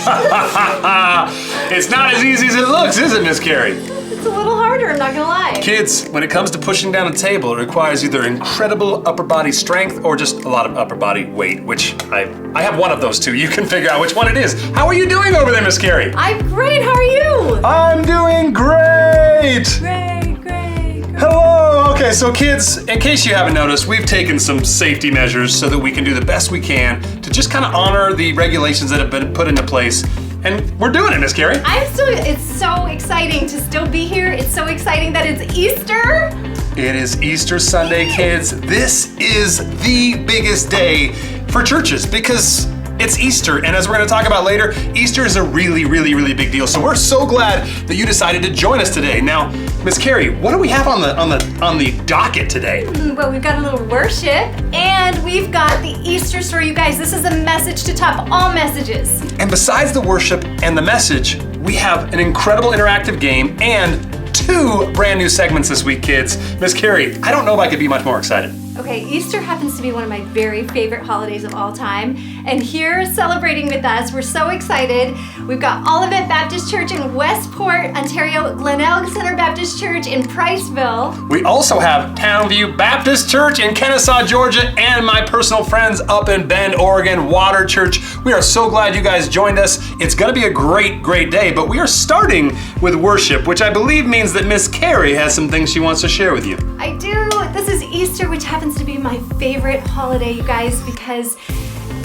It's not as easy as it looks, is it, Miss Carrie? It's a little harder, I'm not gonna lie. Kids, when it comes to pushing down a table, it requires either incredible upper body strength or just a lot of upper body weight, which I have one of those two. You can figure out which one it is. How are you doing over there, Miss Carrie? I'm great, how are you? I'm doing great! Great. Hello! Okay, so kids, in case you haven't noticed, we've taken some safety measures so that we can do the best we can to just kind of honor the regulations that have been put into place. And we're doing it, Miss Carrie. It's so exciting to still be here. It's so exciting that it's Easter. It is Easter Sunday, kids. This is the biggest day for churches because it's Easter, and as we're going to talk about later, Easter is a really, really, really big deal. So we're so glad that you decided to join us today. Now, Miss Carrie, what do we have on the docket today? Well, we've got a little worship, and we've got the Easter story, you guys. This is a message to top all messages. And besides the worship and the message, we have an incredible interactive game and 2 brand new segments this week, kids. Miss Carrie, I don't know if I could be much more excited. Okay, Easter happens to be one of my very favorite holidays of all time. And here celebrating with us, we're so excited. We've got Olivet Baptist Church in Westport, Ontario, Glenelg Center Baptist Church in Priceville. We also have Townview Baptist Church in Kennesaw, Georgia, and my personal friends up in Bend, Oregon, Water Church. We are so glad you guys joined us. It's gonna be a great, great day, but we are starting with worship, which I believe means that Miss Carrie has some things she wants to share with you. I do. This is Easter, which happens to be my favorite holiday, you guys, because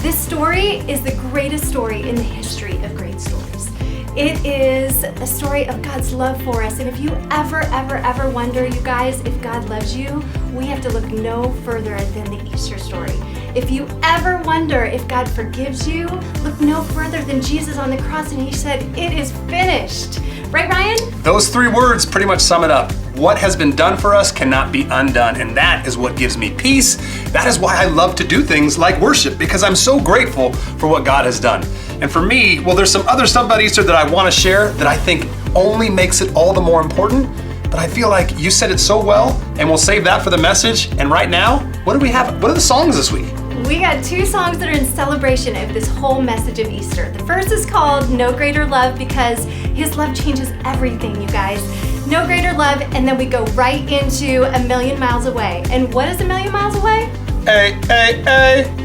this story is the greatest story in the history of great stories. It is a story of God's love for us, and if you ever wonder, you guys, if God loves you, we have to look no further than the Easter story. If you ever wonder if God forgives you, look no further than Jesus on the cross, and he said, "It is finished." Right, Ryan? Those 3 words pretty much sum it up. What has been done for us cannot be undone, and that is what gives me peace. That is why I love to do things like worship, because I'm so grateful for what God has done. And for me, well, there's some other stuff about Easter that I want to share that I think only makes it all the more important, but I feel like you said it so well, and we'll save that for the message. And right now, what do we have? What are the songs this week? We got 2 songs that are in celebration of this whole message of Easter. The first is called No Greater Love, because his love changes everything, you guys. No Greater Love, and then we go right into A Million Miles Away. And what is a million miles away?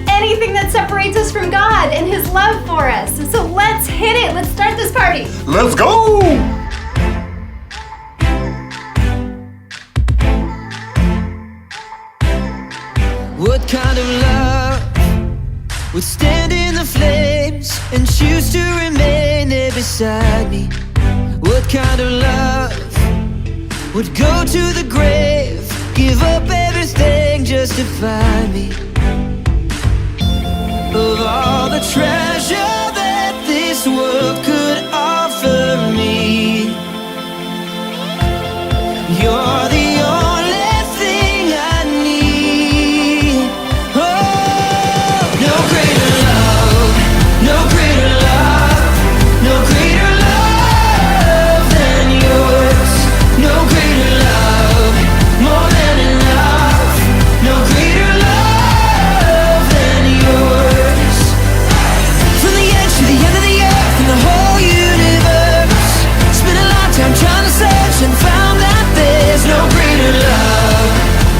Anything that separates us from God and his love for us. So let's hit it. Let's start this party. Let's go! What kind of love would stand in the flames and choose to remain there beside me? What kind of love would go to the grave, give up everything just to find me? Of all the treasure that this world could offer me, you're the only thing I need. Oh, no greater love, no greater love, no greater love than yours. No greater love, more than enough. No greater love than yours. From the edge to the end of the earth and the whole universe, spent a lifetime trying to search and found that there's no greater love,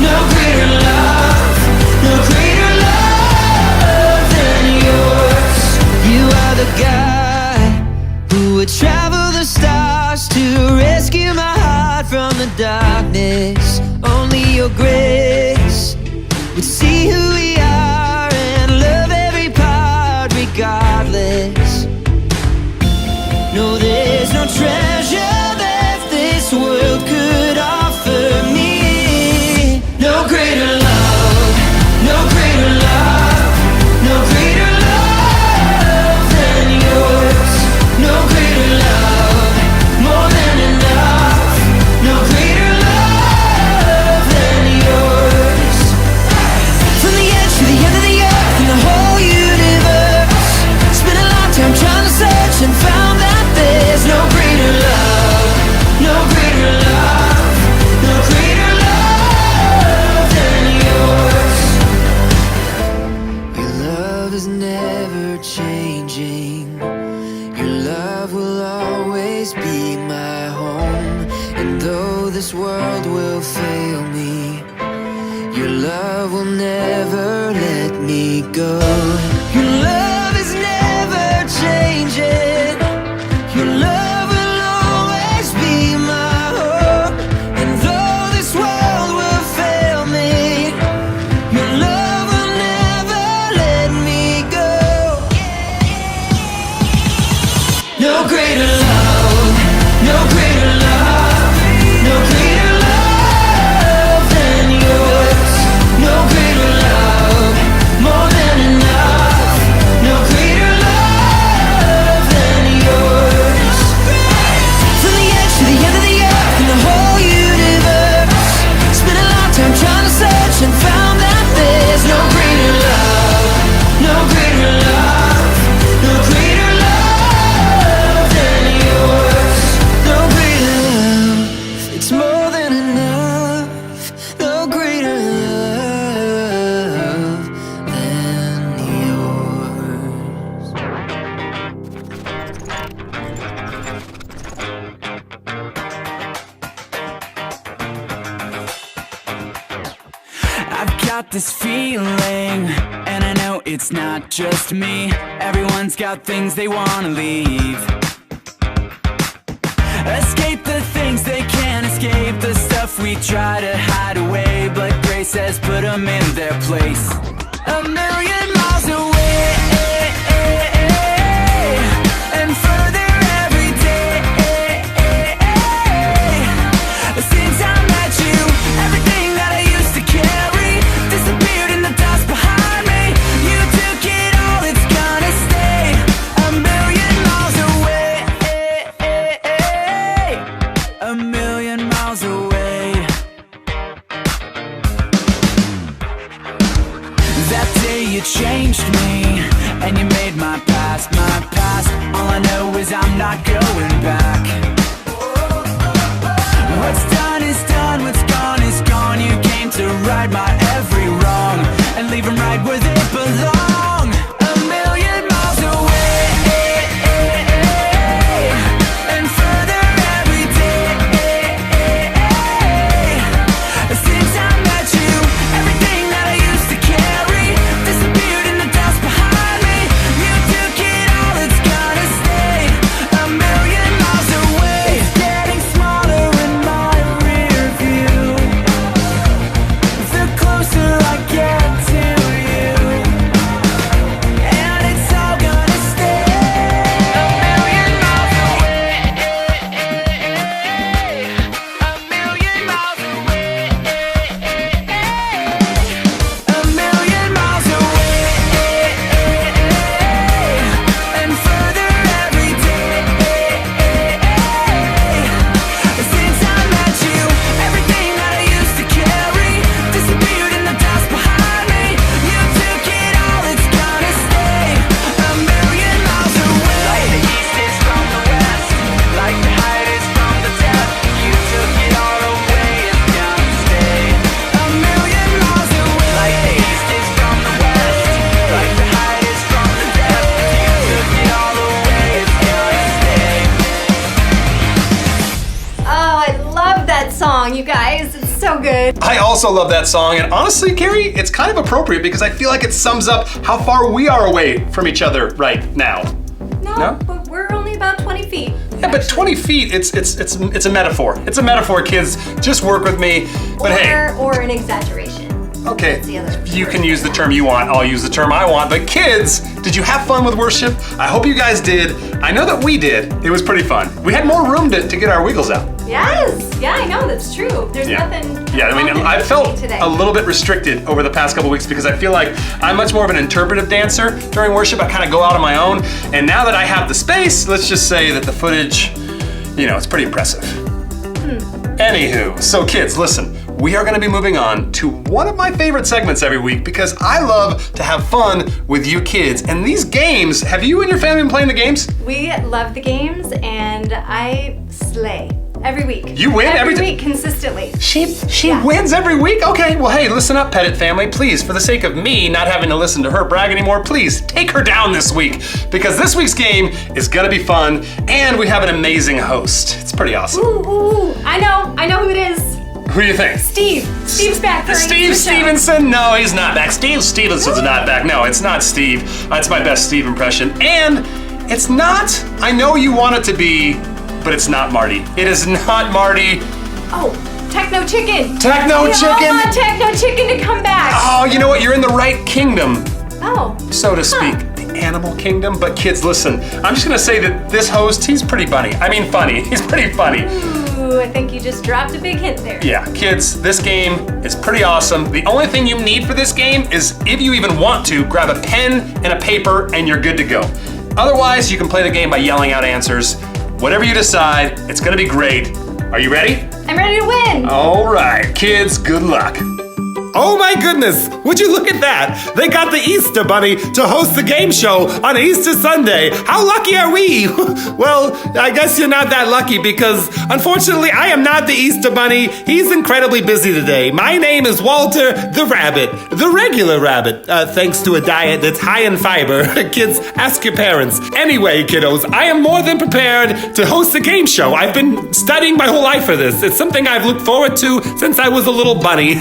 no greater love, no greater love than yours. You are the guy who would travel the stars to rescue my heart from the darkness. Only your grace would see who we are and love every part regardless. No, there's no treasure that this world could offer me. No greater love, no greater love, no greater love than yours. No greater love, more than enough. No greater love than yours. From the edge to the end of the earth and the whole universe, spent a lifetime trying to search and found that there's no greater love, no greater love, no greater love than yours. Your love is never changing. Your always be my home. And though this world will fail me, your love will never let me go. Your love is never changing. Your love will always be my hope. And though this world will fail me, your love will never let me go. No greater love, no greater love, no greater love than yours. No greater love, more than enough. No greater love than yours. From the edge to the end of the earth and the whole universe, spent a lifetime trying to search and found that there's no greater love, no greater love, no greater love than yours. No greater love, it's more than enough. No greater love than yours. I've got this feeling, and I know it's not just me. Everyone's got things they wanna leave. Escape the things they can't escape, the stuff we try to hide away, but grace has put them in their place. A million miles away, and further every day. Since I met you, everything that I used to carry disappeared in the dust behind me. You took it all, it's gonna stay. A million miles away, a million miles away. That day you changed me, and you made my past my past. All I know is I'm not going back. What's done is done, what's gone is gone. You came to right my every wrong and leave them right where they belong. A million miles away, and further every day. Since I met you, everything that I used to carry disappeared in the dust behind me. You took it all, it's gonna stay. A million miles away. It's getting smaller in my rear view, the closer I get to you, and it's all gonna stay. A million miles away, a million miles away, a million miles away, and further every day. Since I met you, everything that I used to carry disappeared in the dust behind me. You took it all, it's gonna stay. A million miles away. Like the east is from the west, like the height is from the depth. You took it all away, it's gonna stay. A million miles away. Like the east is from the west, like the height is from the depth. You took it all away, it's gonna stay. Oh, I love that song, you guys. It's so good. I also love that song, and honestly, Carrie, it's kind of appropriate because I feel like it sums up how far we are away from each other right now. No? But we're only about 20 feet. Yeah, but 20 feet, it's a metaphor. It's a metaphor, kids. Just work with me. But hey, Or an exaggeration. okay, That's the other you word. can use the term you want. I'll use the term I want. But kids, did you have fun with worship? I hope you guys did. I know that we did. It was pretty fun. We had more room to get our wiggles out. Yes. Yeah, I know. That's true. There's nothing. Yeah, I mean, nothing I for felt me today. a little bit restricted over the past couple weeks because I feel like I'm much more of an interpretive dancer during worship. I kind of go out on my own. And now that I have the space, let's just say that the footage, it's pretty impressive. Anywho, so kids, listen. We are going to be moving on to one of my favorite segments every week because I love to have fun with you kids. And these games, have you and your family been playing the games? We love the games, and I slay every week. You win every week consistently. She Yeah. wins every week? Okay, well hey, listen up, Pettit family. Please, for the sake of me not having to listen to her brag anymore, please take her down this week. Because this week's game is gonna be fun, and we have an amazing host. It's pretty awesome. Ooh, I know who it is. Who do you think? Steve's back for Steve Stevenson? No, he's not back. Steve Stevenson's not back. No, it's not Steve. That's my best Steve impression. And it's not, I know you want it to be, but it's not Marty. It is not Marty. Oh, Techno Chicken. Techno We Chicken? all want Techno Chicken to come back. Oh, you know what? You're in the right kingdom, Oh. so to speak. The animal kingdom. But kids, listen, I'm just gonna say that this host, he's pretty funny. I mean funny. He's pretty funny. Ooh, I think you just dropped a big hint there. Yeah, kids, this game is pretty awesome. The only thing you need for this game is, if you even want to, grab a pen and a paper and you're good to go. Otherwise, you can play the game by yelling out answers. Whatever you decide, it's gonna be great. Are you ready? I'm ready to win. All right, kids, good luck. Oh my goodness, would you look at that? They got the Easter Bunny to host the game show on Easter Sunday. How lucky are we? Well, I guess you're not that lucky because unfortunately I am not the Easter Bunny. He's incredibly busy today. My name is Walter the Rabbit, the regular rabbit, thanks to a diet that's high in fiber. Kids, ask your parents. Anyway, kiddos, I am more than prepared to host a game show. I've been studying my whole life for this. It's something I've looked forward to since I was a little bunny.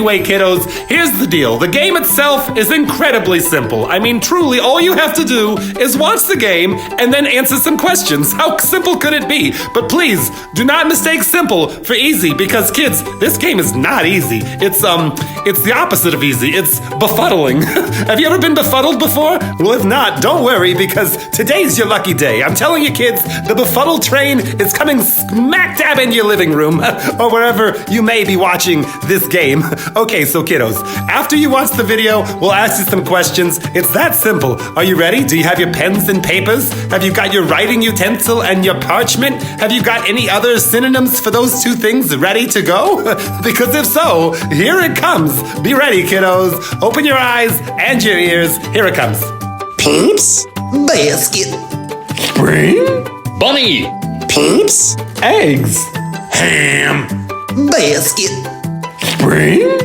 Anyway, kiddos, here's the deal. The game itself is incredibly simple. I mean, truly, all you have to do is watch the game and then answer some questions. How simple could it be? But please, do not mistake simple for easy because, kids, this game is not easy. It's the opposite of easy. It's befuddling. Have you ever been befuddled before? Well, if not, don't worry because today's your lucky day. I'm telling you, kids, the befuddled train is coming smack dab in your living room or wherever you may be watching this game. Okay, so kiddos, after you watch the video, we'll ask you some questions. It's that simple. Are you ready? Do you have your pens and papers? Have you got your writing utensil and your parchment? Have you got any other synonyms for those two things ready to go? Because if so, here it comes. Be ready, kiddos. Open your eyes and your ears. Here it comes. Peeps, biscuit, Spring, Bunny, peeps, eggs, ham, biscuit, spring,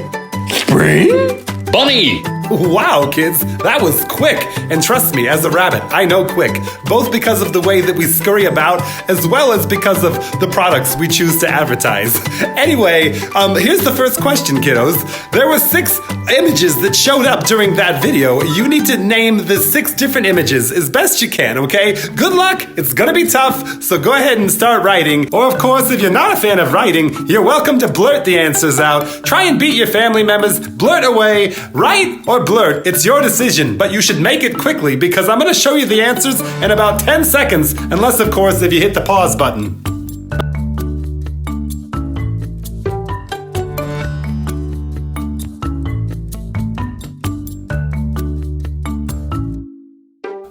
Bunny, Wow, kids, that was quick. And trust me, as a rabbit, I know quick, both because of the way that we scurry about, as well as because of the products we choose to advertise. Anyway, here's the first question, kiddos. There were 6 images that showed up during that video. You need to name the 6 different images as best you can, okay? Good luck, it's gonna be tough, so go ahead and start writing. Or of course, if you're not a fan of writing, you're welcome to blurt the answers out. Try and beat your family members, blurt away, write or blurt, it's your decision, but you should make it quickly because I'm gonna show you the answers in about 10 seconds, unless of course if you hit the pause button.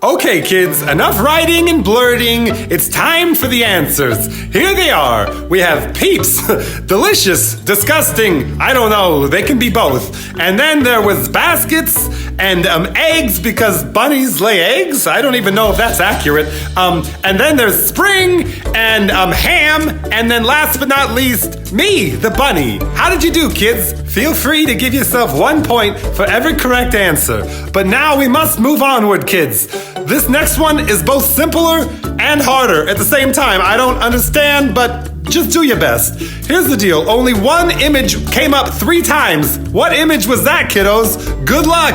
Okay, kids, enough writing and blurting. It's time for the answers. Here they are. We have peeps, delicious, disgusting, I don't know, they can be both. And then there was baskets and eggs because bunnies lay eggs. I don't even know if that's accurate. And then there's spring and ham. And then last but not least, me, the bunny. How did you do, kids? Feel free to give yourself 1 point for every correct answer. But now we must move onward, kids. This next one is both simpler and harder at the same time. I don't understand, but just do your best. Here's the deal. Only one image came up 3 times. What image was that, kiddos? Good luck.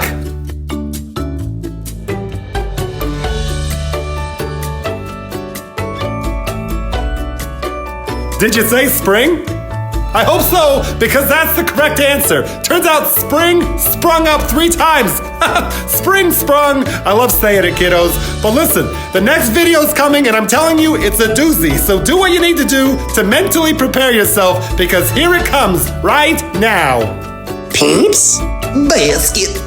Did you say spring? I hope so, because that's the correct answer. Turns out spring sprung up 3 times. Spring sprung. I love saying it, kiddos. But listen, the next video's coming and I'm telling you, it's a doozy. So do what you need to do to mentally prepare yourself because here it comes right now. Peeps, biscuit,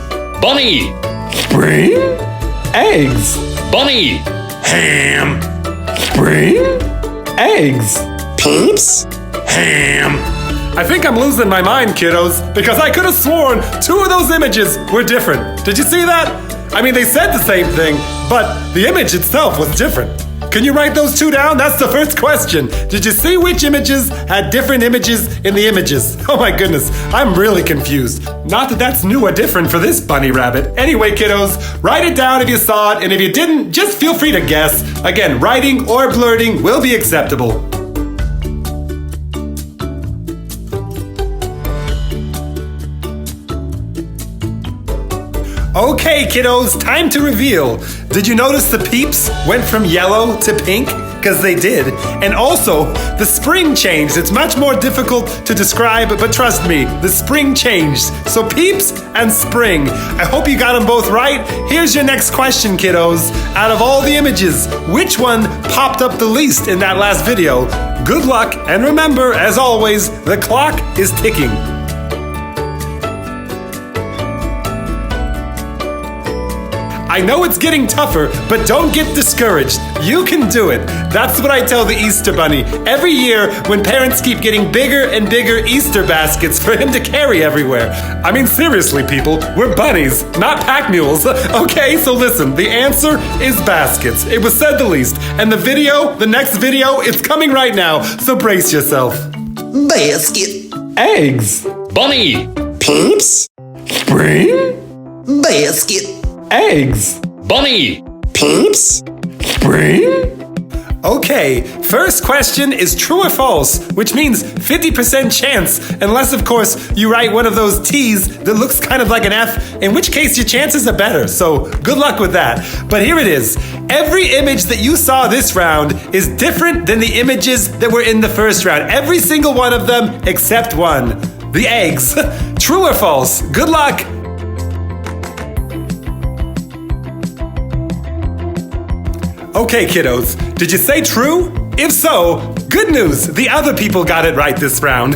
bunny, Spring, eggs, bunny, ham, spring, eggs, peeps, ham. I think I'm losing my mind, kiddos, because I could have sworn 2 of those images were different. Did you see that? I mean, they said the same thing, but the image itself was different. can you write those two down? That's the first question. Did you see which images had different images in the images? Oh my goodness, I'm really confused. Not that that's new or different for this bunny rabbit. Anyway, kiddos, write it down if you saw it, and if you didn't, just feel free to guess. Again, writing or blurting will be acceptable. Okay, kiddos, time to reveal. Did you notice the peeps went from yellow to pink? Because they did. And also, the spring changed. It's much more difficult to describe, but trust me, the spring changed. So peeps and spring. I hope you got them both right. Here's your next question, kiddos. Out of all the images, which one popped up the least in that last video? Good luck, and remember, as always, the clock is ticking. I know it's getting tougher, but don't get discouraged. You can do it. That's what I tell the Easter Bunny every year when parents keep getting bigger and bigger Easter baskets for him to carry everywhere. I mean, seriously, people, we're bunnies, not pack mules. Okay, so listen, the answer is baskets. It was said the least. And the next video, it's coming right now, so brace yourself. Basket. Eggs. Bunny. Peeps. Spring. Basket. Eggs. Bunny. Peeps. Spring? Okay, first question is true or false, which means 50% chance, unless of course you write one of those T's that looks kind of like an F, in which case your chances are better, so good luck with that. But here it is. Every image that you saw this round is different than the images that were in the first round. Every single one of them except one. The eggs. True or false? Good luck. Okay, kiddos, did you say true? If so, good news, the other people got it right this round.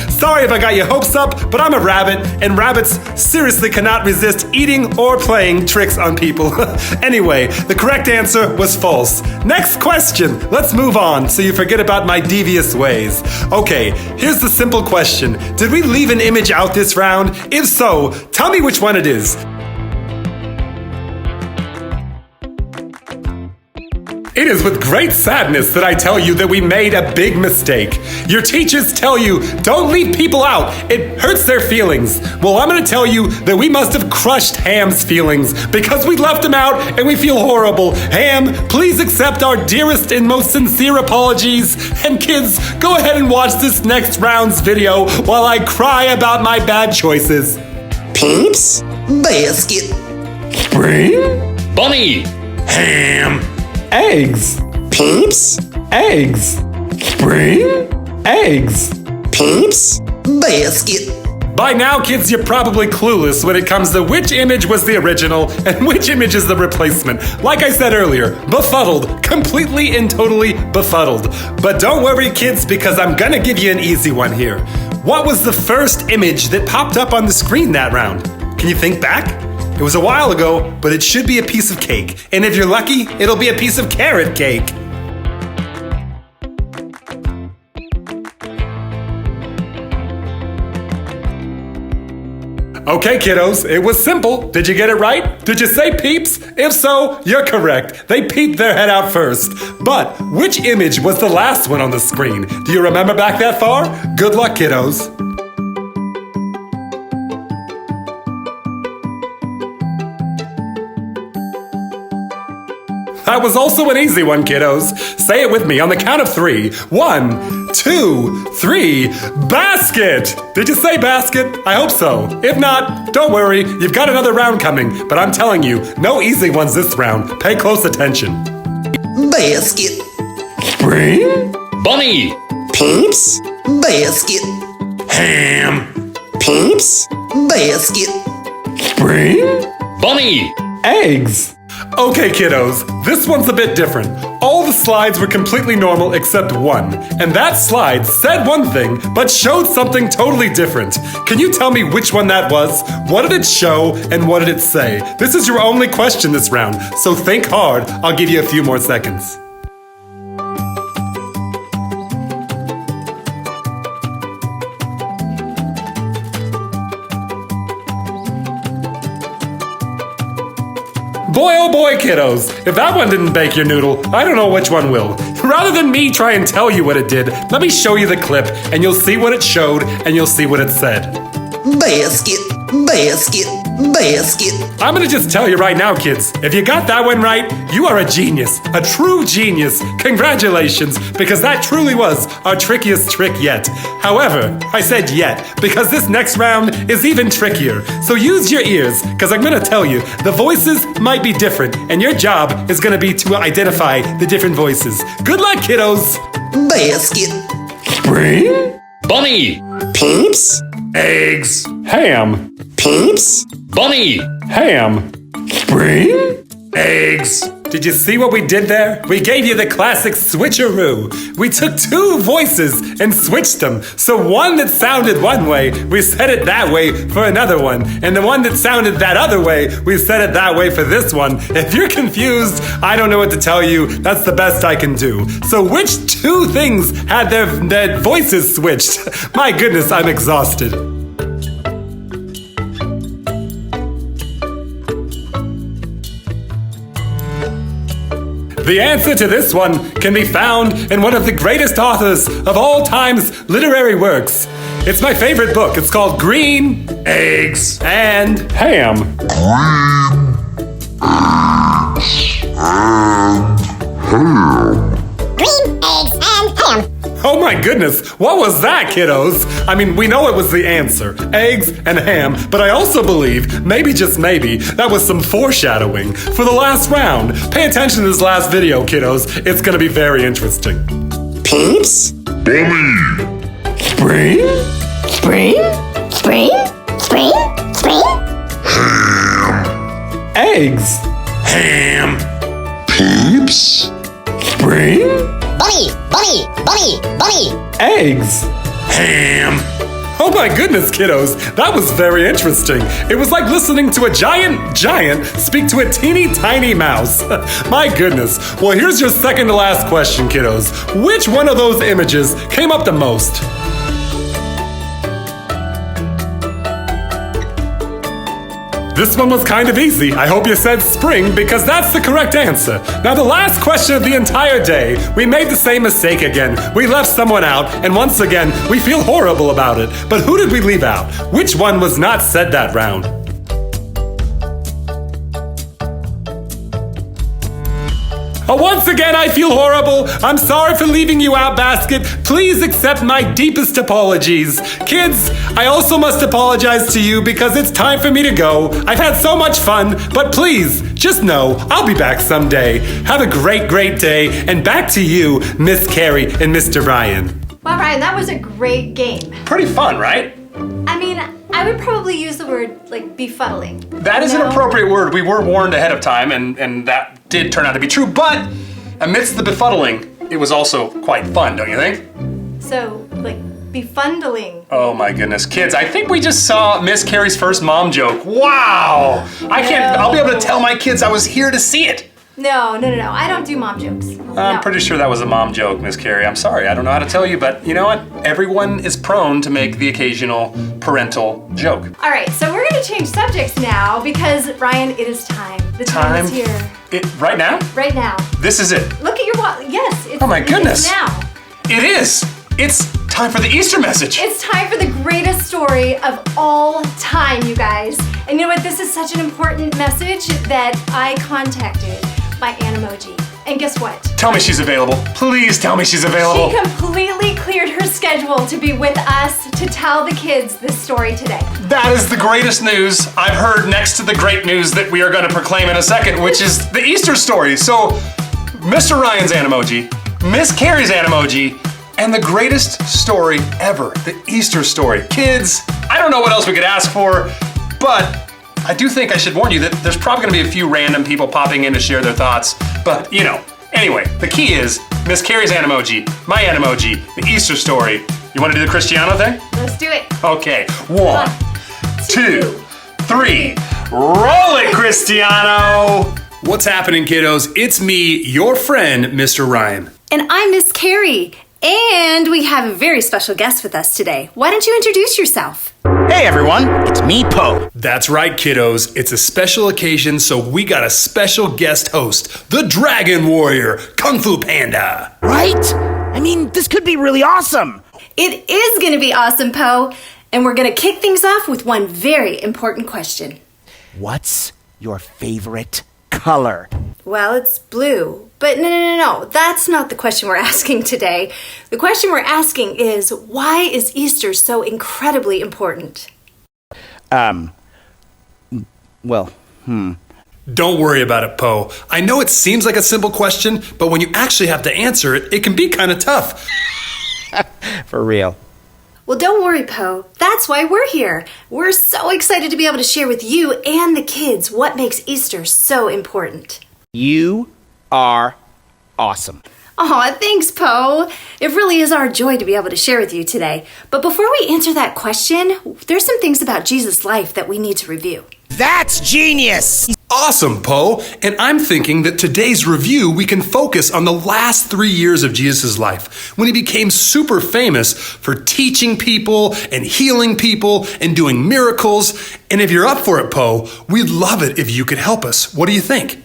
Sorry if I got your hopes up, but I'm a rabbit, and rabbits seriously cannot resist eating or playing tricks on people. Anyway, the correct answer was false. Next question, let's move on so you forget about my devious ways. Okay, here's the simple question. Did we leave an image out this round? If so, tell me which one it is. It is with great sadness that I tell you that we made a big mistake. Your teachers tell you, don't leave people out. It hurts their feelings. Well, I'm going to tell you that we must have crushed Ham's feelings because we left him out and we feel horrible. Ham, please accept our dearest and most sincere apologies. And kids, go ahead and watch this next round's video while I cry about my bad choices. Peeps. Basket. Spring? Bunny. Ham. Eggs. Peeps. Eggs. Spring? Eggs. Peeps. Basket. By now, kids, you're probably clueless when it comes to which image was the original and which image is the replacement. Like I said earlier, befuddled. Completely and totally befuddled. But don't worry, kids, because I'm gonna give you an easy one here. What was the first image that popped up on the screen that round? Can you think back? It was a while ago, but it should be a piece of cake. And if you're lucky, it'll be a piece of carrot cake. Okay, kiddos, it was simple. Did you get it right? Did you say peeps? If so, you're correct. They peeped their head out first. But which image was the last one on the screen? Do you remember back that far? Good luck, kiddos. That was also an easy one, kiddos. Say it with me on the count of 3. 1, 2, 3. Basket! Did you say basket? I hope so. If not, don't worry. You've got another round coming. But I'm telling you, no easy ones this round. Pay close attention. Basket. Spring? Bunny. Peeps. Basket. Ham. Peeps. Basket. Spring? Bunny. Eggs. Okay, kiddos, this one's a bit different. All the slides were completely normal except one. And that slide said one thing, but showed something totally different. Can you tell me which one that was? What did it show, and what did it say? This is your only question this round, so think hard. I'll give you a few more seconds. Boy, oh boy, kiddos. If that one didn't bake your noodle, I don't know which one will. Rather than me try and tell you what it did, let me show you the clip, and you'll see what it showed, and you'll see what it said. Basket, basket, basket. I'm gonna just tell you right now, kids, if you got that one right, you are a genius, a true genius. Congratulations, because that truly was our trickiest trick yet. However, I said yet, because this next round is even trickier. So use your ears, because I'm gonna tell you, the voices might be different, and your job is gonna be to identify the different voices. Good luck, kiddos. Basket. Spring? Bunny. Peeps. Eggs. Ham. Peeps. Bunny. Ham. Spring? Eggs. Did you see what we did there? We gave you the classic switcheroo. We took two voices and switched them. So one that sounded one way, we said it that way for another one. And the one that sounded that other way, we said it that way for this one. If you're confused, I don't know what to tell you. That's the best I can do. So which two things had their voices switched? My goodness, I'm exhausted. The answer to this one can be found in one of the greatest authors of all time's literary works. It's my favorite book. It's called Green Eggs and Ham. Green eggs and ham. Oh my goodness, what was that, kiddos? I mean, we know it was the answer, eggs and ham, but I also believe, maybe just maybe, that was some foreshadowing for the last round. Pay attention to this last video, kiddos. It's gonna be very interesting. Peeps. Spring? Spring? Spring? Spring? Spring? Eggs. Ham. Peeps. Spring? Bunny! Bunny! Bunny! Bunny! Eggs. Ham. Oh my goodness, kiddos, that was very interesting. It was like listening to a giant speak to a teeny tiny mouse. My goodness. Well, here's your second to last question, kiddos. Which one of those images came up the most? This one was kind of easy. I hope you said spring because that's the correct answer. Now the last question of the entire day, we made the same mistake again. We left someone out, and once again, we feel horrible about it. But who did we leave out? Which one was not said that round? Once again, I feel horrible. I'm sorry for leaving you out, Basket. Please accept my deepest apologies. Kids, I also must apologize to you because it's time for me to go. I've had so much fun, but please, just know I'll be back someday. Have a great, great day, and back to you, Miss Carrie and Mr. Ryan. Wow, Ryan, that was a great game. Pretty fun, right? I mean, I would probably use the word, like, befuddling. That is You an know? appropriate word. We were warned ahead of time, and that did turn out to be true. But amidst the befuddling, it was also quite fun, don't you think? So, like, befundling. Oh my goodness, kids! I think we just saw Miss Carrie's first mom joke. Wow! I can't. I'll be able to tell my kids I was here to see it. No. I don't do mom jokes. I'm pretty sure that was a mom joke, Miss Carrie. I'm sorry. I don't know how to tell you, but you know what? Everyone is prone to make the occasional parental joke. All right, so we're gonna change subjects now because, Ryan, it is time. The time is here. Right now? Right now. This is it. Look at your watch. Yes, it's Oh my goodness. It's now. It is. It's time for the Easter message. It's time for the greatest story of all time, you guys. And you know what? This is such an important message that I contacted my Animoji. And guess what? Tell me she's available. Please tell me she's available. She completely cleared her schedule to be with us to tell the kids this story today. That is the greatest news I've heard next to the great news that we are going to proclaim in a second, which is the Easter story. So, Mr. Ryan's Animoji, Miss Carrie's Animoji, and the greatest story ever, the Easter story. Kids, I don't know what else we could ask for, but I do think I should warn you that there's probably gonna be a few random people popping in to share their thoughts, but you know. Anyway, the key is Miss Carrie's Animoji, my Animoji, the Easter story. You wanna do the Cristiano thing? Let's do it. Okay, 1, 2, 3, roll it, Cristiano! What's happening, kiddos? It's me, your friend, Mr. Ryan. And I'm Miss Carrie. And we have a very special guest with us today. Why don't you introduce yourself? Hey everyone, it's me, Poe. That's right, kiddos. It's a special occasion, so we got a special guest host, the Dragon Warrior, Kung Fu Panda. Right? I mean, this could be really awesome. It is going to be awesome, Poe. And we're going to kick things off with one very important question. What's your favorite color? Well, it's blue. But no. That's not the question we're asking today. The question we're asking is, why is Easter so incredibly important? Don't worry about it, Poe. I know it seems like a simple question, but when you actually have to answer it, it can be kind of tough. For real. Well, don't worry, Poe. That's why we're here. We're so excited to be able to share with you and the kids what makes Easter so important. You are awesome. Aw, thanks, Poe. It really is our joy to be able to share with you today. But before we answer that question, there's some things about Jesus' life that we need to review. That's genius! Awesome, Poe. And I'm thinking that today's review, we can focus on the last 3 years of Jesus' life, when he became super famous for teaching people and healing people and doing miracles. And if you're up for it, Poe, we'd love it if you could help us. What do you think?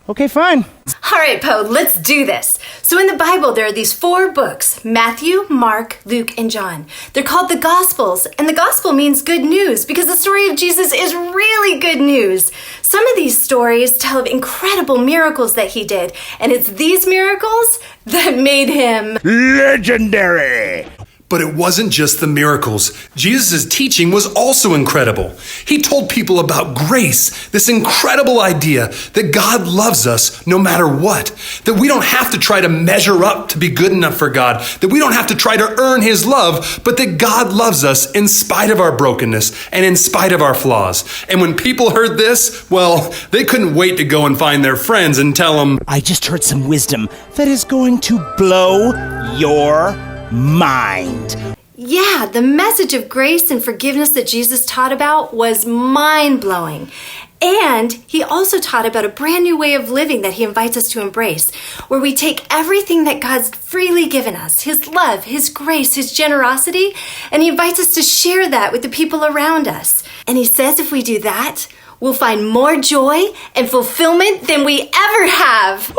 Okay, fine. All right, Poe, let's do this. So in the Bible, there are these 4 books, Matthew, Mark, Luke, and John. They're called the Gospels, and the Gospel means good news because the story of Jesus is really good news. Some of these stories tell of incredible miracles that he did, and it's these miracles that made him Legendary! But it wasn't just the miracles. Jesus' teaching was also incredible. He told people about grace, this incredible idea that God loves us no matter what, that we don't have to try to measure up to be good enough for God, that we don't have to try to earn his love, but that God loves us in spite of our brokenness and in spite of our flaws. And when people heard this, well, they couldn't wait to go and find their friends and tell them, I just heard some wisdom that is going to blow your mind. Yeah, the message of grace and forgiveness that Jesus taught about was mind-blowing. And he also taught about a brand new way of living that he invites us to embrace, where we take everything that God's freely given us, his love, his grace, his generosity, and he invites us to share that with the people around us. And he says if we do that, we'll find more joy and fulfillment than we ever have.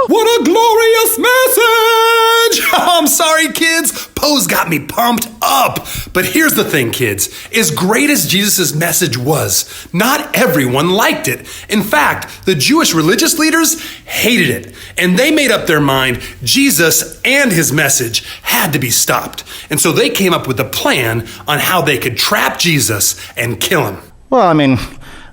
what a glorious message! I'm sorry, kids. Poe's got me pumped up. But here's the thing, kids. As great as Jesus' message was, not everyone liked it. In fact, the Jewish religious leaders hated it. And they made up their mind Jesus and his message had to be stopped. And so they came up with a plan on how they could trap Jesus and kill him. Well, I mean,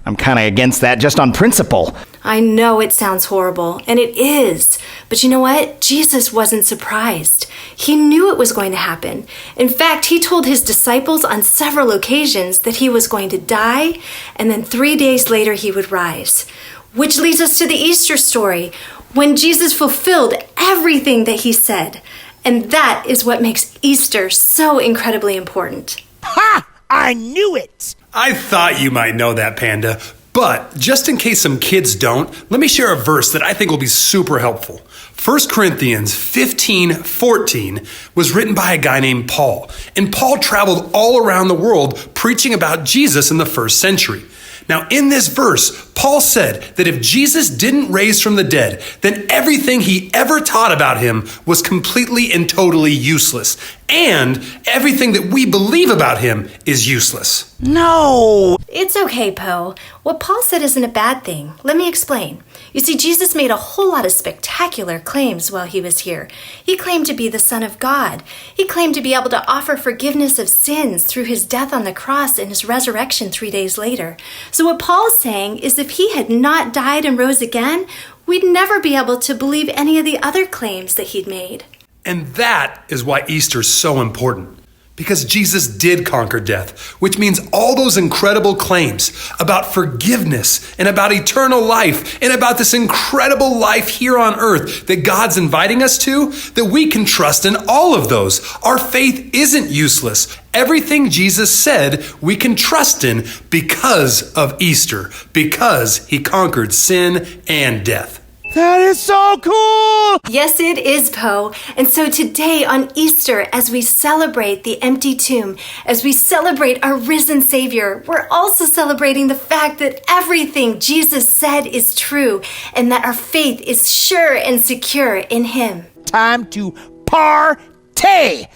I'm kind of against that just on principle. I know it sounds horrible, and it is. But you know what? Jesus wasn't surprised. He knew it was going to happen. In fact, he told his disciples on several occasions that he was going to die, and then 3 days later he would rise. Which leads us to the Easter story, when Jesus fulfilled everything that he said. And that is what makes Easter so incredibly important. Ha! I knew it! I thought you might know that, Panda. But just in case some kids don't, let me share a verse that I think will be super helpful. 1 Corinthians 15:14 was written by a guy named Paul. And Paul traveled all around the world preaching about Jesus in the first century. Now, in this verse, Paul said that if Jesus didn't raise from the dead, then everything he ever taught about him was completely and totally useless. And everything that we believe about him is useless. No! It's okay, Poe. What Paul said isn't a bad thing. Let me explain. You see, Jesus made a whole lot of spectacular claims while he was here. He claimed to be the Son of God. He claimed to be able to offer forgiveness of sins through his death on the cross and his resurrection 3 days later. So what Paul's saying is if he had not died and rose again, we'd never be able to believe any of the other claims that he'd made. And that is why Easter's so important. Because Jesus did conquer death, which means all those incredible claims about forgiveness and about eternal life and about this incredible life here on earth that God's inviting us to, that we can trust in all of those. Our faith isn't useless. Everything Jesus said we can trust in because of Easter, because he conquered sin and death. That is so cool! Yes, it is, Poe. And so today on Easter, as we celebrate the empty tomb, as we celebrate our risen Savior, we're also celebrating the fact that everything Jesus said is true and that our faith is sure and secure in Him. Time to partay!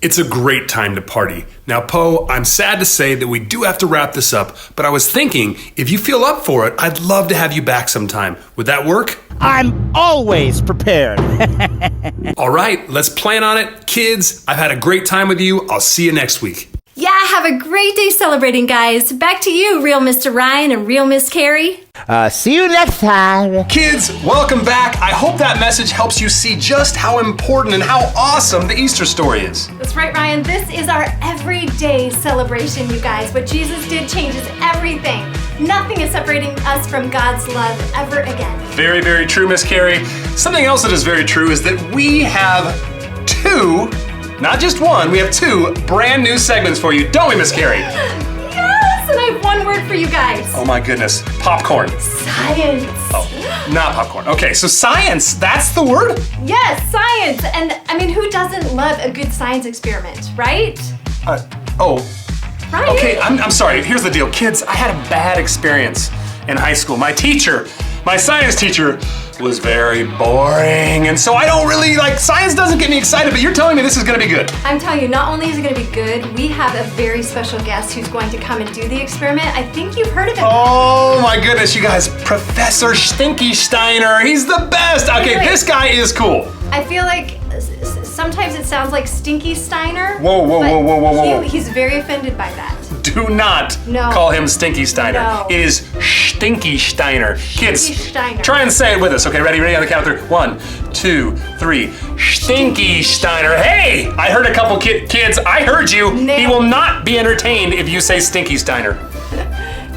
It's a great time to party. Now, Poe, I'm sad to say that we do have to wrap this up, but I was thinking, if you feel up for it, I'd love to have you back sometime. Would that work? I'm always prepared. All right, let's plan on it. Kids, I've had a great time with you. I'll see you next week. Yeah, have a great day celebrating, guys. Back to you, real Mr. Ryan and real Miss Carrie. See you next time. Kids, welcome back. I hope that message helps you see just how important and how awesome the Easter story is. That's right, Ryan. This is our everyday celebration, you guys. What Jesus did changes everything. Nothing is separating us from God's love ever again. Very, very true, Miss Carrie. Something else that is very true is that we have two, not just one, we have two brand new segments for you, don't we, Miss Carrie? Yes, and I have one word for you guys. Oh my goodness, popcorn. Science. Oh, not popcorn. Okay, so science, that's the word? Yes, science. And I mean, who doesn't love a good science experiment, right? Right? Okay, I'm sorry. Here's the deal. Kids, I had a bad experience in high school. My science teacher, was very boring. And so I don't really, science doesn't get me excited, but you're telling me this is gonna be good. I'm telling you, not only is it gonna be good, we have a very special guest who's going to come and do the experiment. I think you've heard of him. Oh my goodness, you guys. Professor Stinky Steiner. He's the best. Okay, this guy is cool. I feel like sometimes it sounds like Stinky Steiner. Whoa. He's very offended by that. Do not call him Stinky Steiner. No. It is Stinky Steiner. Kids, Steiner. Try and say it with us. Okay, ready on the count of 3. 1, 2, 3. Stinky Steiner. Hey, I heard a couple kids. I heard you. Nailed. He will not be entertained if you say Stinky Steiner.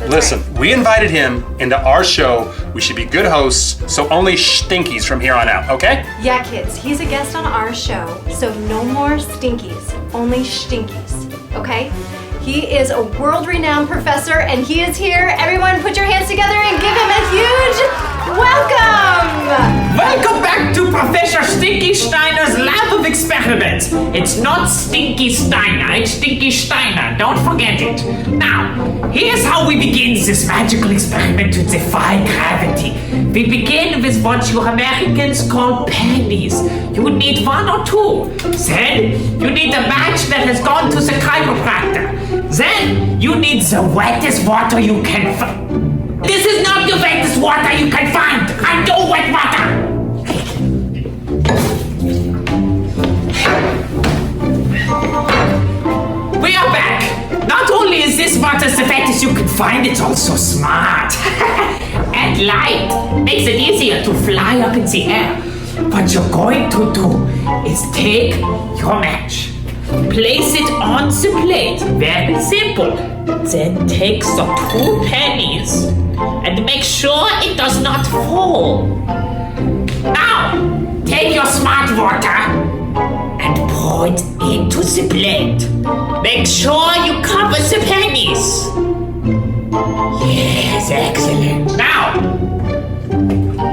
Listen, we invited him into our show. We should be good hosts, so only stinkies from here on out, okay? Yeah, kids, he's a guest on our show, so no more stinkies, only stinkies, okay? He is a world-renowned professor, and he is here. Everyone put your hands together and give him a huge welcome! Welcome back to Professor Stinky Steiner's Lab of Experiments. It's not Stinky Steiner, it's Stinky Steiner. Don't forget it. Now, here's how we begin this magical experiment to defy gravity. We begin with what you Americans call pennies. You would need 1 or 2. Then, you need a match that has gone to the chiropractor. Then, you need the wettest water you can find. This is not the wettest water you can find. I know wet water. We are back. Not only is this water the wettest you can find, it's also smart. And light makes it easier to fly up in the air. What you're going to do is take your match, place it on the plate, very simple. Then take the 2 pennies and make sure it does not fall. Now, take your smart water and pour it into the plate. Make sure you cover the pennies. Yes, excellent. Now,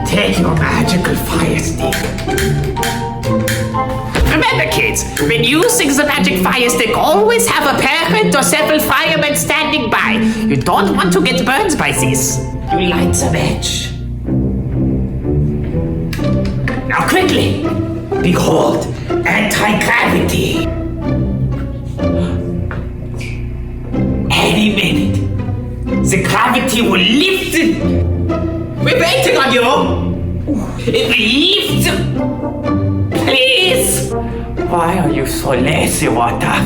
take your magical fire stick. Remember, kids, when using the magic fire stick, always have a parent or several firemen standing by. You don't want to get burned by this. You light the match. Now quickly, behold, anti-gravity. Any minute, the gravity will lift it. We're waiting on you. It will lift. Please. Why are you so lazy, water?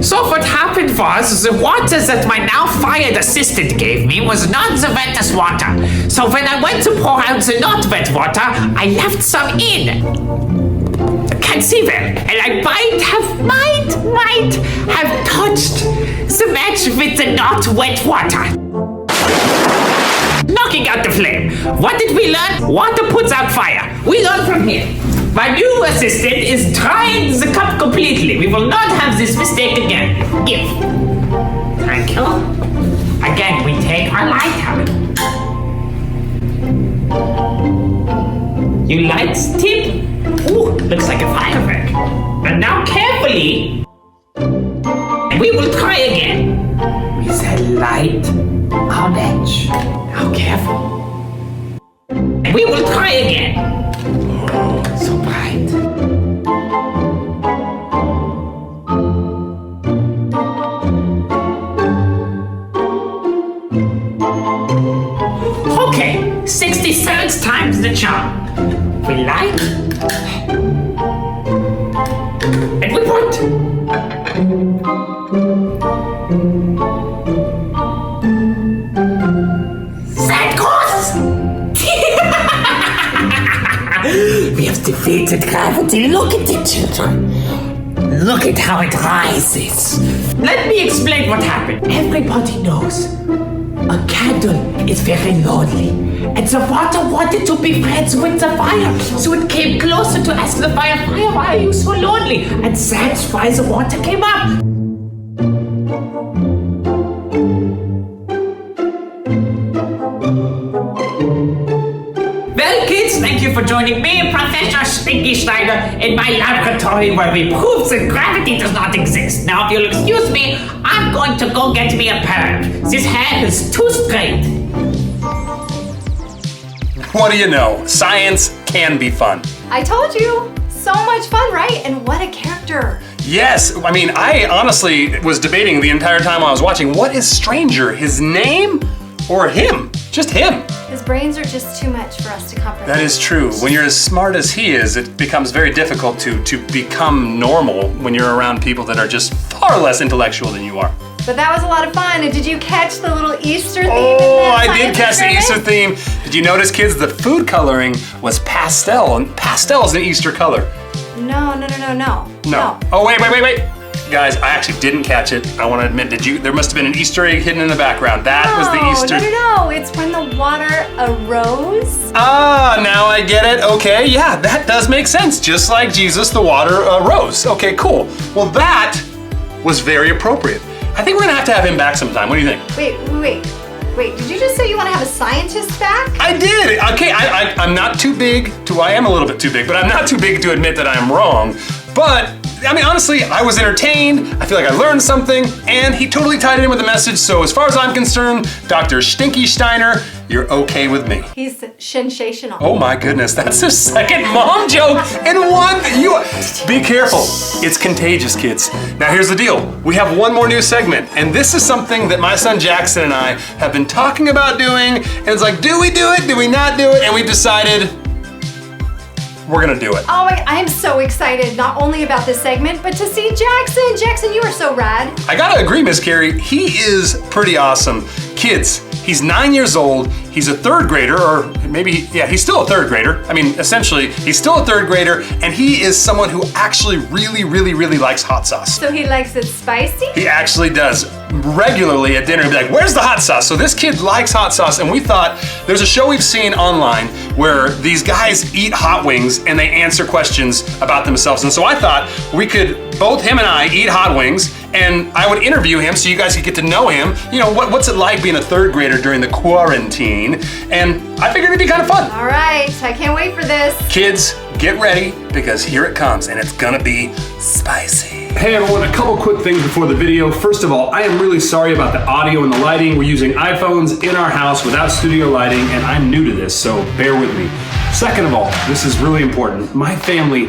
So what happened was, the water that my now fired assistant gave me was not the wettest water. So when I went to pour out the not wet water, I left some in. Can't see them, and I might have touched the match with the not wet water, knocking out the flame. What did we learn? Water puts out fire. We learn from here. My new assistant is drying the cup completely. We will not have this mistake again. Give. Thank you. Again, we take our lighter. You light tip. Ooh, looks like a firework. And now carefully, we will try again. We said light on edge. Now careful. And we will try again. Oh, so bright. Okay, 67 times the charm. We light. And we point. That course! We have defeated gravity. Look at it, children. Look at how it rises. Let me explain what happened. Everybody knows a candle is very lonely, and the water wanted to be friends with the fire, so it came closer to ask the fire, why are you so lonely? And that's why the water came up. Well, kids, thank you for joining me, Professor Stinky Steiner, in my laboratory where we prove that gravity does not exist. Now, if you'll excuse me, I'm going to go get me a perm. This hair is too straight. What do you know? Science can be fun. I told you, so much fun, right? And what a character. Yes, I mean, I honestly was debating the entire time I was watching, what is stranger, his name or him? Just him. His brains are just too much for us to comprehend. That is true. When you're as smart as he is, it becomes very difficult to become normal when you're around people that are just far less intellectual than you are. But that was a lot of fun. And did you catch the little Easter theme? Oh, I did catch the Easter theme. Did you notice, kids, the food coloring was pastel, and pastel is an Easter color. No. Oh, wait. Guys, I actually didn't catch it. I want to admit, there must have been an Easter egg hidden in the background. That was the Easter. No. It's when the water arose. Ah, now I get it. Okay, yeah, that does make sense. Just like Jesus, the water rose. Okay, cool. Well, that was very appropriate. I think we're gonna have to have him back sometime. What do you think? Wait, did you just say you want to have a scientist back? I did. Okay, I'm not too big I am a little bit too big, but I'm not too big to admit that I'm wrong. But I mean, honestly, I was entertained. I feel like I learned something, and he totally tied it in with the message. So as far as I'm concerned, Dr. Stinky Steiner, you're okay with me. He's sensational. Oh my goodness, that's his second mom joke in one. Be careful. It's contagious, kids. Now here's the deal. We have one more new segment, and this is something that my son Jackson and I have been talking about doing, and it's like, do we do it? Do we not do it? And we've decided we're gonna do it. Oh my, I'm so excited, not only about this segment, but to see Jackson. Jackson, you are so rad. I gotta agree, Miss Carrie, he is pretty awesome. Kids, he's 9 years old, he's a third grader, or maybe, he's still a third grader. I mean, essentially, he's still a third grader, and he is someone who actually really likes hot sauce. So he likes it spicy? He actually does. Regularly at dinner, he'd be like, where's the hot sauce? So this kid likes hot sauce, and we thought, there's a show we've seen online where these guys eat hot wings and they answer questions about themselves. And so I thought we could, both him and I, eat hot wings, and I would interview him so you guys could get to know him. You know, what's it like being a third grader during the quarantine? And I figured it'd be kind of fun. All right, I can't wait for this. Kids, get ready, because here it comes, and it's gonna be spicy. Hey everyone, a couple quick things before the video. First of all, I am really sorry about the audio and the lighting. We're using iPhones in our house without studio lighting, and I'm new to this, so bear with me. Second of all, this is really important. My family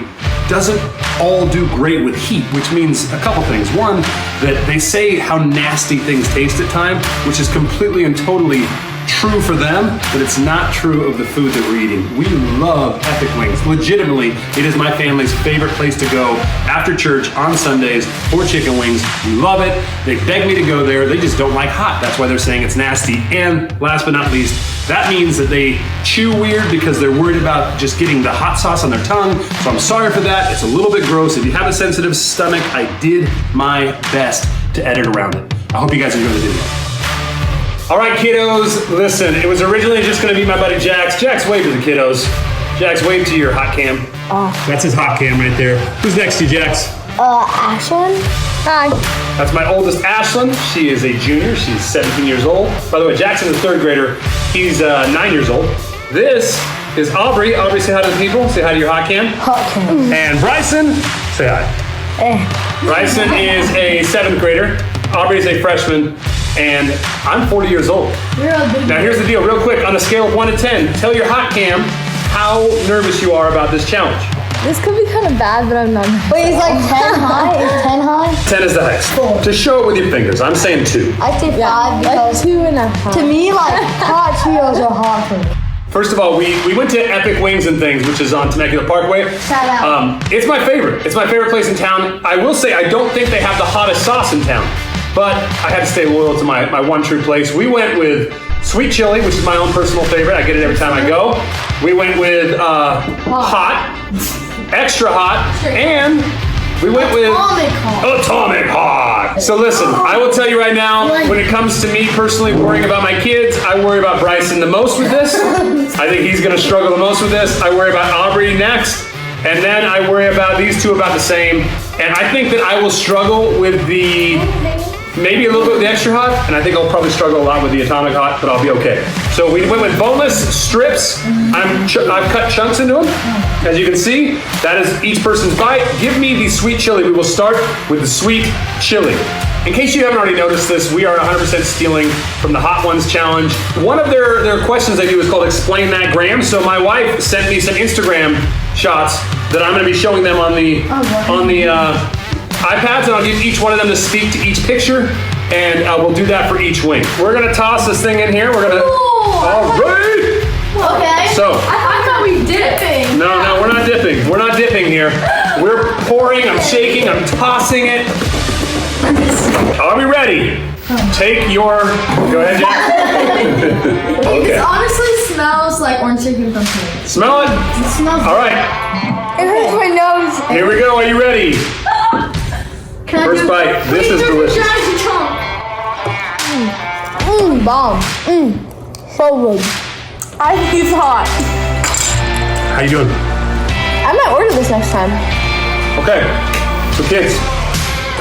doesn't all do great with heat, which means a couple things. One, that they say how nasty things taste at times, which is completely and totally true for them, but it's not true of the food that we're eating. We love Epic Wings. Legitimately, it is my family's favorite place to go after church on Sundays for chicken wings. We love it. They beg me to go there. They just don't like hot. That's why they're saying it's nasty. And last but not least, that means that they chew weird because they're worried about just getting the hot sauce on their tongue. So I'm sorry for that. It's a little bit gross. If you have a sensitive stomach, I did my best to edit around it. I hope you guys enjoy the video. All right, kiddos, listen, it was originally just gonna be my buddy Jax. Jax, wave to the kiddos. Jax, wave to your hot cam. That's his hot cam right there. Who's next to you, Jax? Ashlyn? Hi. That's my oldest, Ashlyn. She is a junior, she's 17 years old. By the way, Jackson is a third grader. He's 9 years old. This is Aubrey. Aubrey, say hi to the people. Say hi to your hot cam. Hot cam. And Bryson, say hi. Bryson is a 7th grader. Aubrey is a freshman. And I'm 40 years old. Now here's the deal, real quick. On a scale of 1 to 10, tell your hot cam how nervous you are about this challenge. This could be kind of bad, but I'm not. Wait, is like 10 high? Is 10 high? 10 is the highest. Just show it with your fingers. I'm saying 2. I'd say 5 because 2.5. To me, like hot Cheetos are hot for me. First of all, we went to Epic Wings and Things, which is on Temecula Parkway. Shout out. It's my favorite. It's my favorite place in town. I will say I don't think they have the hottest sauce in town, but I had to stay loyal to my one true place. We went with sweet chili, which is my own personal favorite. I get it every time I go. We went with hot, extra hot, and we went with atomic hot. So listen, I will tell you right now, when it comes to me personally worrying about my kids, I worry about Bryson the most with this. I think he's gonna struggle the most with this. I worry about Aubrey next, and then I worry about these two about the same. And I think that I will struggle with maybe a little bit with the extra hot, and I think I'll probably struggle a lot with the atomic hot, but I'll be okay. So we went with boneless strips. I've cut chunks into them. As you can see, that is each person's bite. Give me the sweet chili. We will start with the sweet chili. In case you haven't already noticed this, we are 100% stealing from the Hot Ones Challenge. One of their questions they do is called Explain That Gram. So my wife sent me some Instagram shots that I'm gonna be showing them on the iPads, and I'll give each one of them to speak to each picture, and we'll do that for each wing. We're gonna toss this thing in here. We're gonna. All right. Okay. So. I thought we dipping. No, we're not dipping. We're not dipping here. We're pouring. I'm shaking. I'm tossing it. Are we ready? Take your. Go ahead, Jack. Okay. This honestly smells like orange chicken from me. Smell it. It smells. All right. It hurts my nose. Here we go. Are you ready? First bite. This is delicious. Bomb. So good. I think it's hot. How you doing? I might order this next time. Okay. So kids,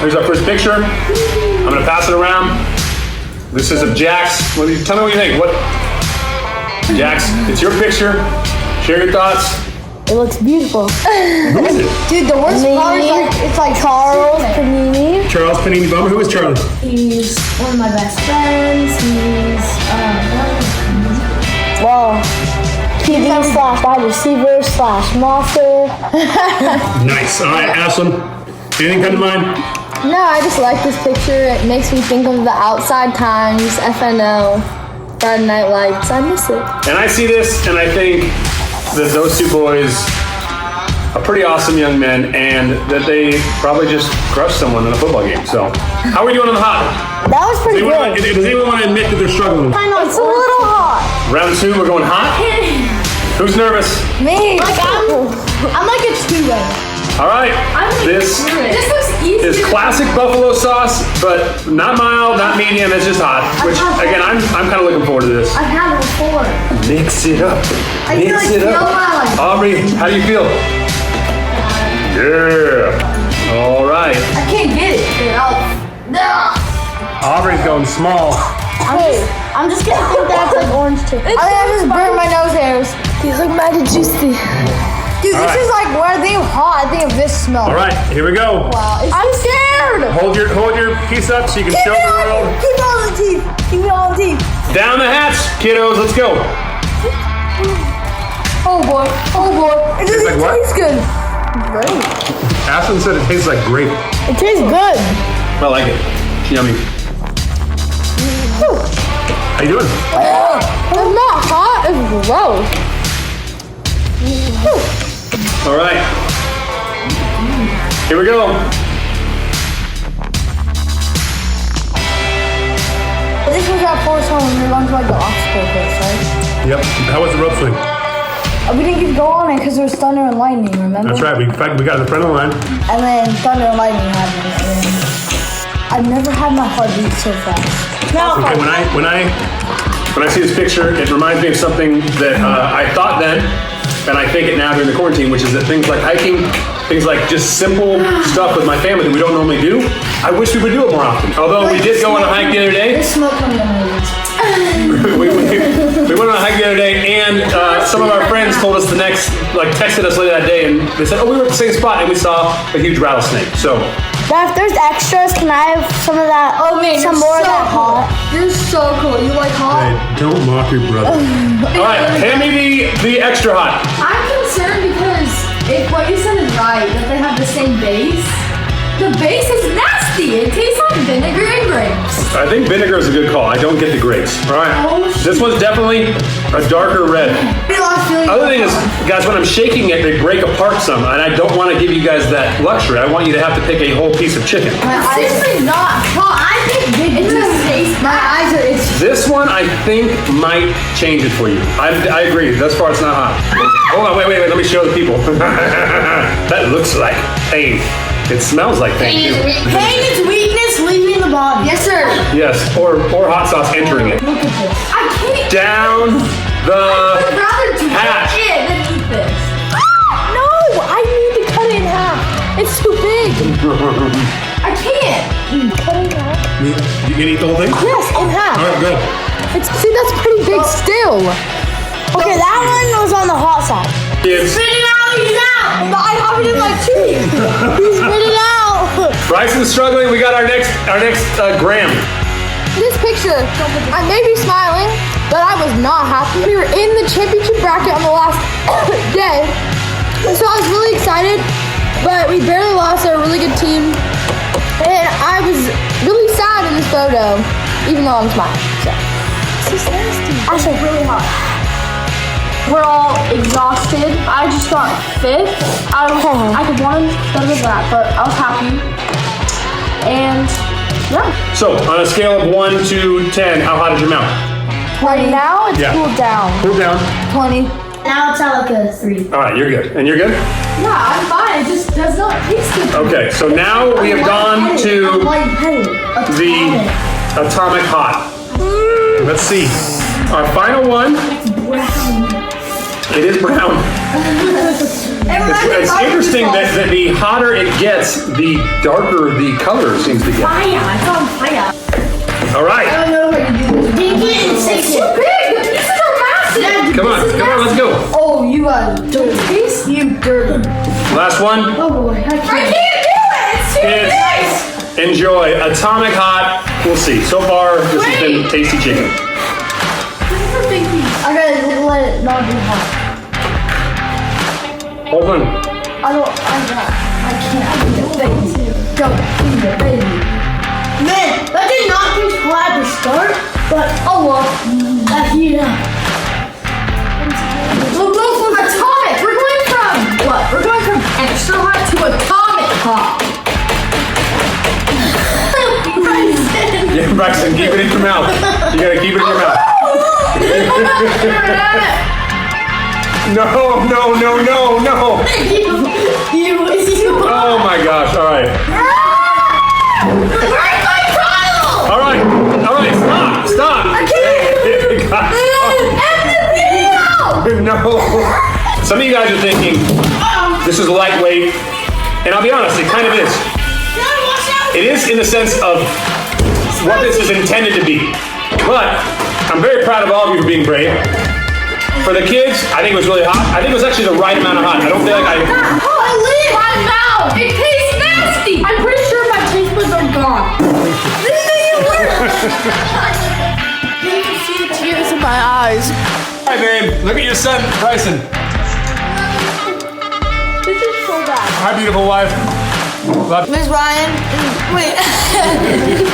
here's our first picture. I'm gonna pass it around. This is of Jax. Tell me what you think. Jax, it's your picture. Share your thoughts. It looks beautiful. Who is it? Dude, the worst part is it's like Charles Panini. Charles Panini Bummer. Who is Charlie? He's one of my best friends. He's TV/wide receiver/monster. Nice. All right, Ashlyn. Anything come to mind? No, I just like this picture. It makes me think of the Outside Times, FNL, Friday Night Lights. I miss it. And I see this, and I think that those two boys are pretty awesome young men, and that they probably just crushed someone in a football game. So, how are we doing on the hot? That was pretty good. Does anyone want to admit that they're struggling? I know, it's a little hot. Round 2, we're going hot. Who's nervous? Me. Like I'm like a 2 right now. All right. This looks easy. is classic buffalo sauce, but not mild, not medium. It's just hot. Which again, I'm kind of looking forward to this. I've had it before. Mix it up. Mix it up. Aubrey, how do you feel? Yeah. All right. I can't get it. Aubrey's going small. I'm just gonna think that's like orange chicken. I think I just burned my nose hairs. These look mad and juicy. Dude, this is like when I think of hot, I think of this smell. All right, here we go. Wow, I'm scared. Hold your piece up so you can show the world. Keep it on the teeth. Keep it on the teeth. Down the hatch, kiddos. Let's go. Oh boy. Oh boy. It doesn't like what? taste good. Great. Ashlyn said it tastes like grape. It tastes good. I like it. Yummy. How you doing? It's not hot. It's gross. All right. Here we go. This was at Forest Home when we were going to like the obstacle course, right? Yep. How was the rope swing? We didn't get to go on it because there was thunder and lightning, remember? That's right. We got to the front of the line. And then thunder and lightning happened. And I've never had my heart beat so fast. No. Okay. When I see this picture, it reminds me of something that I thought then, and I think it now during the quarantine, which is that things like hiking, things like just simple stuff with my family that we don't normally do, I wish we would do it more often. Although we did go on a hike the other day. There's smoke coming out of my ears. we went on a hike the other day, and some of our friends told us texted us later that day, and they said, oh, we were at the same spot, and we saw a huge rattlesnake. So, Dad, if there's extras, can I have some of that? Oh man, some you're more so of that cool. hot. You're so cool. You like hot? Hey, don't mock your brother. all right, hand me the extra hot. I'm concerned because if what you said is right, that they have the same base, the base is nasty. It tastes like vinegar and grapes. I think vinegar is a good call. I don't get the grapes. All right, this one's definitely a darker red. Other thing is, guys, when I'm shaking it, they break apart some, and I don't want to give you guys that luxury. I want you to have to pick a whole piece of chicken. It's seriously not hot. I think it just tastes. My eyes are itchy. This one, I think, might change it for you. I agree. Thus far, it's not hot. Hold on, wait. Let me show the people. That looks like pain. It smells like pain. Pain is weakness leaving the body. Yes, sir. Yes, or hot sauce entering it. Look at this. I can't. Down the I'd rather do hatch. it than eat this. No, I need to cut it in half. It's too big. I can't. Cut it in half. You can eat the whole thing? Yes, in half. All right, good. See, that's pretty big still. Okay, that one was on the hot side. Kids, Spit it out, he's out. But I have it in my teeth. He's spit it out. Bryson's struggling. We got our next gram. This picture, I may be smiling, but I was not happy. We were in the championship bracket on the last day, and so I was really excited, but we barely lost. They're a really good team, and I was really sad in this photo, even though I'm smiling. So, this is nasty. Actually, really hot. We're all exhausted. I just got fifth. I could want better than that, but I was happy. And yeah. So, on a scale of 1 to 10, how hot is your mouth? Right now, it's Yeah. cooled down. Cool down. 20. Now it's at like a 3. All right, you're good. And you're good? Yeah, I'm fine. It just does not taste good. Okay, so now we have gone to the atomic hot. Let's see. Our final one. It is brown. It's interesting that the hotter it gets, the darker the color seems to get. Fire. It's on fire. All right. I don't know if I can do this. It's too big. The pieces are massive. Come on, let's go. Oh, you got a dirty piece? You dirty. Last one. Oh boy, I can't do it. It's too big. Kids, enjoy atomic hot. We'll see. So far, this has been tasty chicken. I gotta let it not be hot. Hold on. I can't. Don't eat it, baby. Man, that did not taste hot at the start, but oh well. That heat up. We'll go from atomic. We're going from what? We're going from extra hot to atomic hot. Yeah, Braxton, keep it in your mouth. You gotta keep it in your mouth. No. Oh my gosh, all right. Where's my title? All right, stop. I can't. End the video. No. Some of you guys are thinking, this is lightweight, and I'll be honest, it kind of is. It is in the sense of what this is intended to be. But I'm very proud of all of you for being brave. For the kids, I think it was really hot. I think it was actually the right amount of hot. I don't feel like My mouth. It tastes nasty. I'm pretty sure my taste buds are gone. This didn't work. You can see the tears in my eyes. Hi, babe. Look at your son, Bryson. This is so bad. Hi, beautiful wife. Love. Miss Ryan, wait.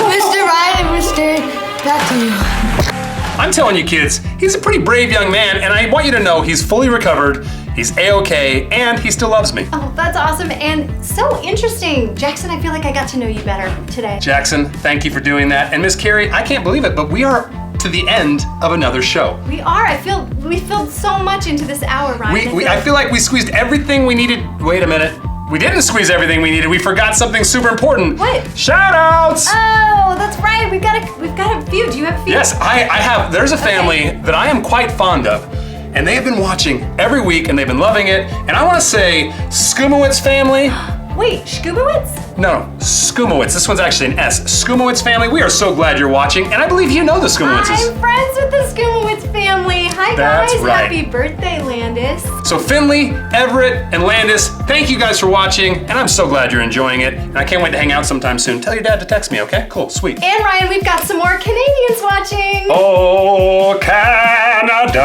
Mr. Ryan and Mr. Back to you. I'm telling you, kids, he's a pretty brave young man, and I want you to know he's fully recovered, he's A-okay, and he still loves me. Oh, that's awesome and so interesting. Jackson, I feel like I got to know you better today. Jackson, thank you for doing that. And Miss Carrie, I can't believe it, but we are to the end of another show. We are. We filled so much into this hour, Ryan. I feel like we squeezed everything we needed. Wait a minute. We didn't squeeze everything we needed. We forgot something super important. What? Shoutouts! Oh, that's right. We've got a few. Do you have a few? Yes, I have. There's a family that I am quite fond of, and they have been watching every week, and they've been loving it. And I want to say, Skumowitz family, Wait, Shkubowitz? No, Skumowitz. This one's actually an S. Skumowitz family, we are so glad you're watching, and I believe you know the Skumowitzes. I'm friends with the Skumowitz family. Hi That's guys, right. Happy birthday, Landis. So Finley, Everett, and Landis, thank you guys for watching, and I'm so glad you're enjoying it. And I can't wait to hang out sometime soon. Tell your dad to text me, okay? Cool, sweet. And Ryan, we've got some more Canadians watching. Oh, Canada!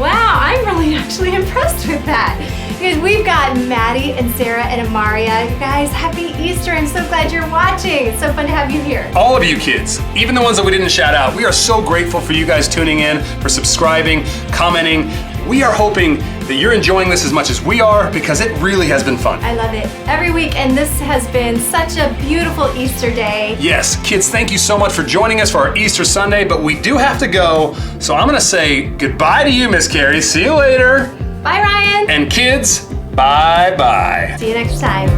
Wow, I'm really actually impressed with that. Because we've got Maddie and Sarah and Amaria. You guys, happy Easter. I'm so glad you're watching. It's so fun to have you here. All of you kids, even the ones that we didn't shout out, we are so grateful for you guys tuning in, for subscribing, commenting. We are hoping that you're enjoying this as much as we are because it really has been fun. I love it. Every week, and this has been such a beautiful Easter day. Yes, kids, thank you so much for joining us for our Easter Sunday, but we do have to go, so I'm gonna say goodbye to you, Miss Carrie. See you later. Bye, Ryan. And kids, bye-bye. See you next time.